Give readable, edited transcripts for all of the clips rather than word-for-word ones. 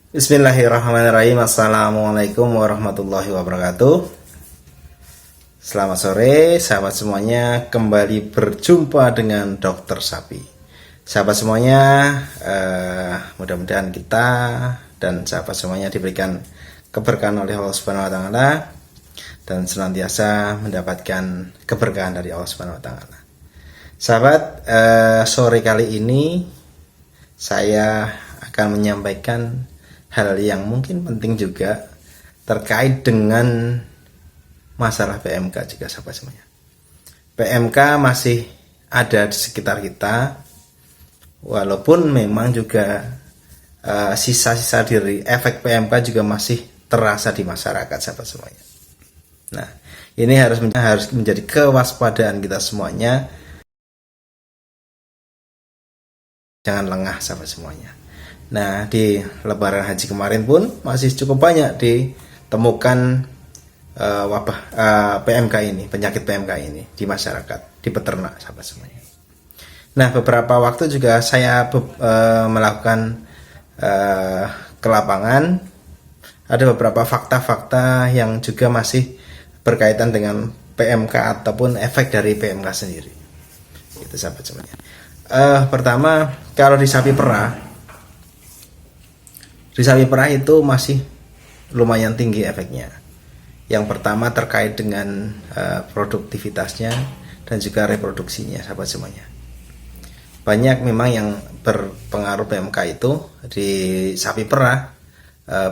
Bismillahirrahmanirrahim. Assalamualaikum warahmatullahi wabarakatuh. Selamat sore sahabat semuanya, kembali berjumpa dengan Dokter Sapi. Sahabat semuanya, mudah-mudahan kita dan sahabat semuanya diberikan keberkahan oleh Allah Subhanahu wa taala dan senantiasa mendapatkan keberkahan dari Allah Subhanahu wa taala. Sahabat, sore kali ini saya akan menyampaikan hal yang mungkin penting juga terkait dengan masalah PMK juga sahabat semuanya. PMK masih ada di sekitar kita, walaupun memang juga sisa-sisa dari efek PMK juga masih terasa di masyarakat sahabat semuanya. Nah, ini harus menjadi kewaspadaan kita semuanya. Jangan lengah sahabat semuanya. Nah, di Lebaran Haji kemarin pun masih cukup banyak ditemukan wabah PMK ini, penyakit PMK ini di masyarakat, di peternak sahabat semuanya. Nah, beberapa waktu juga saya melakukan ke lapangan. Ada beberapa fakta-fakta yang juga masih berkaitan dengan PMK ataupun efek dari PMK sendiri. Itu sahabat semuanya. Pertama, kalau di sapi perah itu masih lumayan tinggi efeknya. Yang pertama terkait dengan produktivitasnya dan juga reproduksinya sahabat semuanya. Banyak memang yang berpengaruh PMK itu di sapi perah,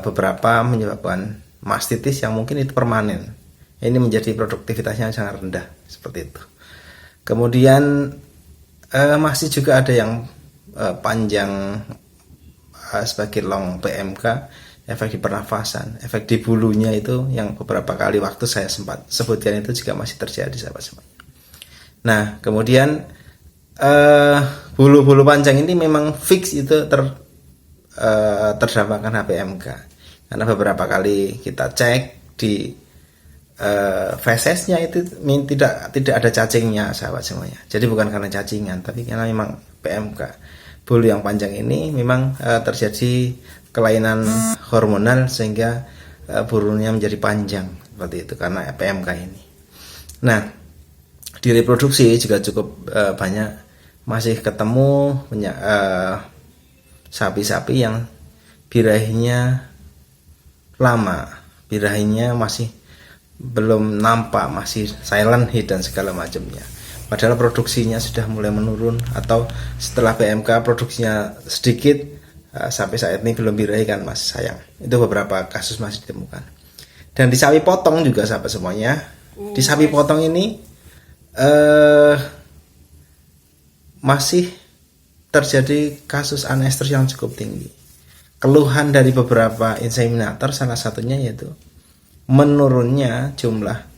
beberapa menyebabkan mastitis yang mungkin itu permanen. Ini menjadi produktivitasnya sangat rendah seperti itu. Kemudian masih juga ada yang panjang sebagai long PMK, efek di pernafasan, efek di bulunya itu yang beberapa kali waktu saya sempat sebutkan itu juga masih terjadi sahabat semuanya. Nah, kemudian bulu-bulu panjang ini memang fix itu terdampak karena PMK, karena beberapa kali kita cek di fesesnya itu tidak ada cacingnya sahabat semuanya. Jadi bukan karena cacingan, tapi karena memang PMK. Bulu yang panjang ini memang terjadi kelainan hormonal sehingga bulunya menjadi panjang seperti itu karena PMK ini. Nah, di reproduksi juga cukup banyak masih ketemu sapi-sapi yang birahinya lama, birahinya masih belum nampak, masih silent heat dan segala macamnya. Padahal produksinya sudah mulai menurun, atau setelah PMK produksinya sedikit, sampai saat ini belum birahi kan mas sayang. Itu beberapa kasus masih ditemukan. Dan di sapi potong juga sahabat semuanya. Di sapi potong ini masih terjadi kasus anestrus yang cukup tinggi. Keluhan dari beberapa inseminator salah satunya yaitu menurunnya jumlah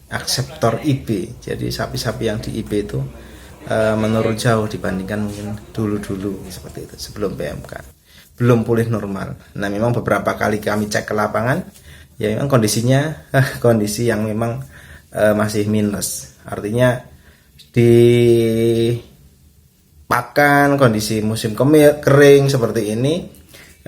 akseptor IB. Jadi sapi-sapi yang di IB itu menurun jauh dibandingkan mungkin dulu-dulu seperti itu sebelum PMK. Belum pulih normal. Nah, memang beberapa kali kami cek ke lapangan, ya memang kondisinya kondisi yang memang masih minus. Artinya di pakan kondisi musim kering seperti ini,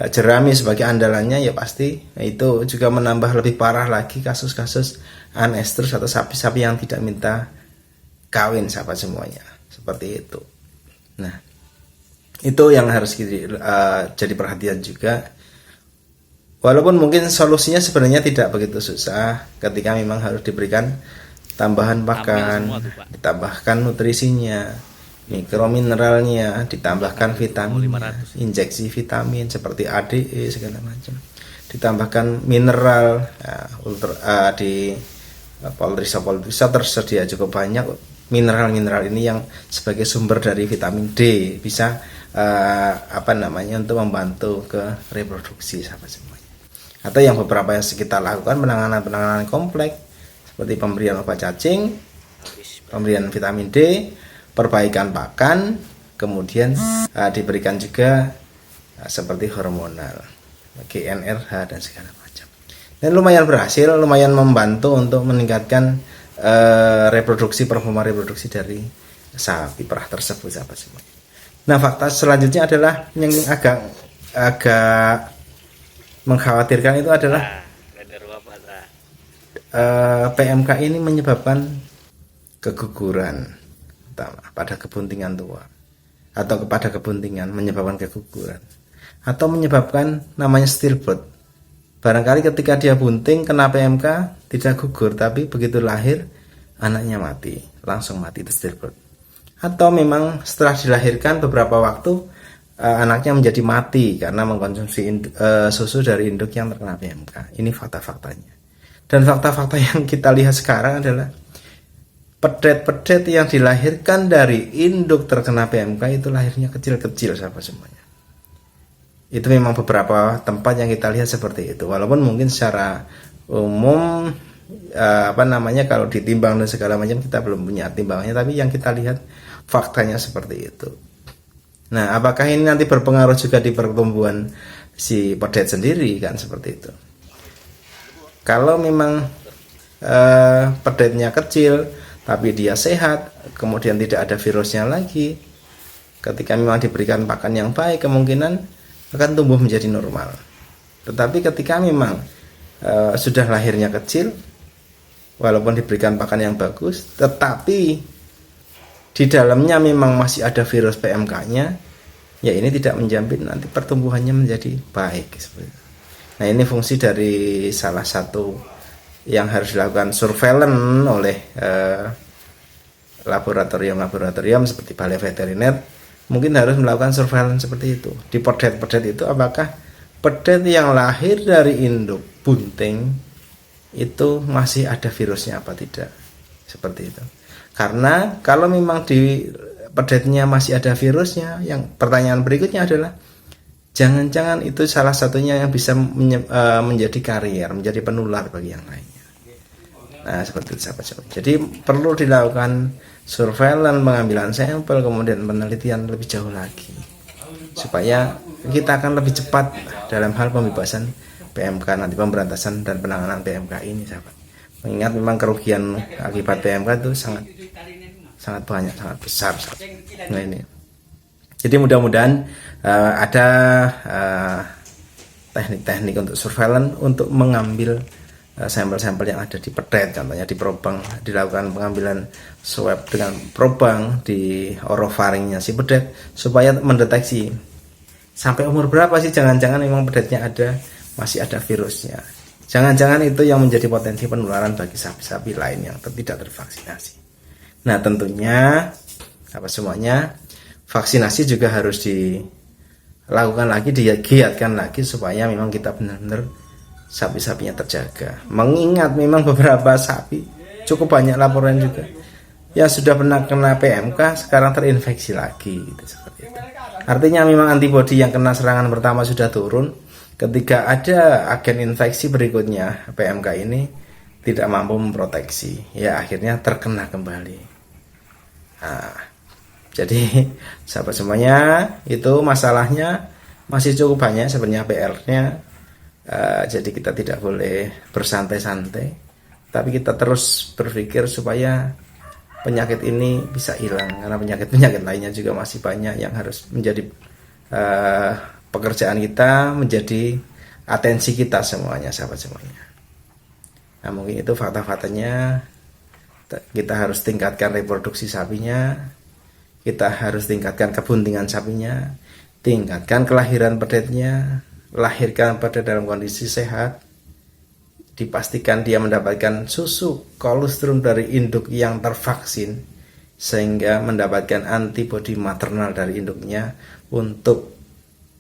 jerami sebagai andalannya ya pasti itu juga menambah lebih parah lagi kasus-kasus anestrus atau sapi-sapi yang tidak minta kawin sahabat semuanya seperti itu. Nah, itu yang harus jadi perhatian juga. Walaupun mungkin solusinya sebenarnya tidak begitu susah ketika memang harus diberikan tambahan pakan, ditambahkan nutrisinya, mikromineralnya, ditambahkan vitamin, injeksi vitamin seperti ADE segala macam, ditambahkan mineral di Poultryshop tersedia cukup banyak mineral ini yang sebagai sumber dari vitamin D bisa untuk membantu ke reproduksi sahabat semuanya. Atau yang beberapa yang kita lakukan penanganan kompleks seperti pemberian obat cacing, pemberian vitamin D, perbaikan pakan, kemudian diberikan juga seperti hormonal, GnRH dan segala macam. Dan lumayan berhasil, lumayan membantu untuk meningkatkan performa reproduksi dari sapi perah tersebut sahabat semuanya. Nah, fakta selanjutnya adalah yang agak mengkhawatirkan itu adalah PMK ini menyebabkan keguguran pada kebuntingan tua, atau kepada kebuntingan menyebabkan keguguran, atau menyebabkan namanya stillbirth. Barangkali ketika dia bunting kena PMK tidak gugur, tapi begitu lahir anaknya mati, langsung mati, itu stillbirth. Atau memang setelah dilahirkan beberapa waktu anaknya menjadi mati karena mengkonsumsi susu dari induk yang terkena PMK. Ini fakta-faktanya. Dan fakta-fakta yang kita lihat sekarang adalah pedet-pedet yang dilahirkan dari induk terkena PMK itu lahirnya kecil-kecil, sahabat semuanya. Itu memang beberapa tempat yang kita lihat seperti itu. Walaupun mungkin secara umum kalau ditimbang dan segala macam kita belum punya timbangannya, tapi yang kita lihat faktanya seperti itu. Nah, apakah ini nanti berpengaruh juga di pertumbuhan si pedet sendiri, kan seperti itu. Kalau memang pedetnya kecil tapi dia sehat, kemudian tidak ada virusnya lagi, ketika memang diberikan pakan yang baik, kemungkinan akan tumbuh menjadi normal. Tetapi ketika memang sudah lahirnya kecil, walaupun diberikan pakan yang bagus, tetapi di dalamnya memang masih ada virus PMK-nya, ya ini tidak menjamin nanti pertumbuhannya menjadi baik. Nah, ini fungsi dari salah satu yang harus dilakukan surveillance oleh laboratorium seperti balai veteriner. Mungkin harus melakukan surveillance seperti itu. Di pedet-pedet itu, apakah pedet yang lahir dari induk bunting itu masih ada virusnya apa tidak, seperti itu. Karena kalau memang di pedetnya masih ada virusnya, yang pertanyaan berikutnya adalah jangan-jangan itu salah satunya yang bisa menjadi karier, menjadi penular bagi yang lainnya. Nah, seperti itu, sahabat-sahabat. Jadi perlu dilakukan surveillance, pengambilan sampel, kemudian penelitian lebih jauh lagi, supaya kita akan lebih cepat dalam hal pembebasan PMK nanti, pemberantasan dan penanganan PMK ini, sahabat. Mengingat memang kerugian akibat PMK itu sangat banyak, sangat besar, sahabat. Nah, ini. Jadi mudah-mudahan ada teknik-teknik untuk surveillance, untuk mengambil sampel-sampel yang ada di pedet, contohnya di probang, dilakukan pengambilan swab dengan probang di orofaringnya si pedet, supaya mendeteksi sampai umur berapa sih, jangan-jangan memang pedetnya masih ada virusnya. Jangan-jangan itu yang menjadi potensi penularan bagi sapi-sapi lain yang tidak tervaksinasi. Nah, tentunya semuanya vaksinasi juga harus dilakukan lagi, digiatkan lagi, supaya memang kita benar-benar sapi-sapinya terjaga. Mengingat memang beberapa sapi, cukup banyak laporan juga, yang sudah pernah kena PMK sekarang terinfeksi lagi, gitu, seperti itu. Artinya memang antibodi yang kena serangan pertama sudah turun, ketika ada agen infeksi berikutnya PMK ini tidak mampu memproteksi, ya akhirnya terkena kembali. Nah, jadi sahabat semuanya, itu masalahnya masih cukup banyak sebenarnya PR-nya. Jadi kita tidak boleh bersantai-santai, tapi kita terus berpikir supaya penyakit ini bisa hilang, karena penyakit-penyakit lainnya juga masih banyak yang harus menjadi pekerjaan kita, menjadi atensi kita semuanya, sahabat semuanya. Nah, mungkin itu fakta-faktanya. Kita harus tingkatkan reproduksi sapinya, kita harus tingkatkan kebuntingan sapinya, tingkatkan kelahiran pedetnya, lahirkan pedet dalam kondisi sehat, dipastikan dia mendapatkan susu kolostrum dari induk yang tervaksin, sehingga mendapatkan antibodi maternal dari induknya untuk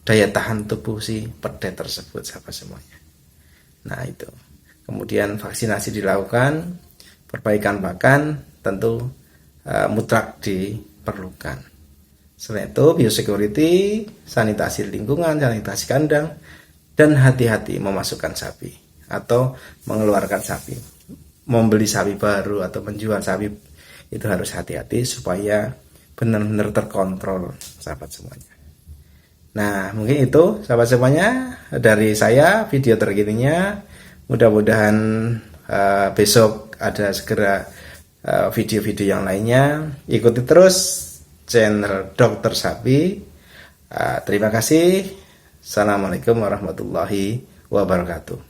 daya tahan tubuh si pedet tersebut, sahabat semuanya. Nah, itu. Kemudian vaksinasi dilakukan, perbaikan pakan tentu mutlak diperlukan. Selain itu, biosecurity, sanitasi lingkungan, sanitasi kandang, dan hati-hati memasukkan sapi atau mengeluarkan sapi. Membeli sapi baru atau menjual sapi itu harus hati-hati supaya benar-benar terkontrol, sahabat semuanya. Nah, mungkin itu sahabat semuanya dari saya video terkininya. Mudah-mudahan besok ada segera video-video yang lainnya. Ikuti terus channel Dokter Sapi. Terima kasih. Assalamualaikum warahmatullahi wabarakatuh.